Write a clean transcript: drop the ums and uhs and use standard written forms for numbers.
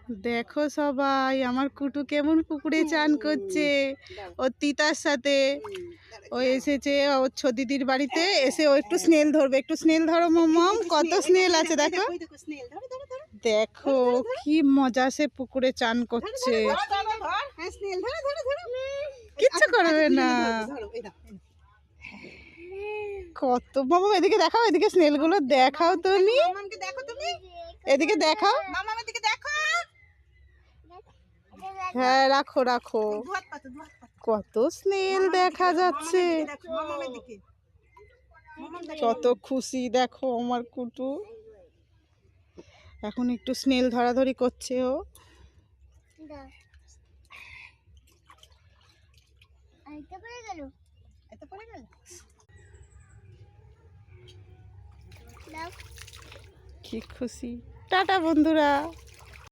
দেখো সবাই আমার কুটু কেমন পুকুরে চান করছে ওর তিতার সাথে। ও এসেছে ওর দিদির বাড়িতে, এসে ও একটু স্নেল ধরবে। একটু স্নেল ধরো মম, কত স্নেল আছে দেখো। দেখো কি মজা, সে পুকুরে চান করছে, কিচ্ছু করবে না। কত বাবা, এদিকে দেখাও, এদিকে স্নেল গুলো দেখাও তুমি, এদিকে দেখাও। হ্যাঁ রাখো রাখো, কত স্নেল দেখা যাচ্ছে, কত খুশি দেখো আমার কুটু। এখন একটু স্নেল ধরাধরি করছে ও। কি খুশি। টাটা বন্ধুরা।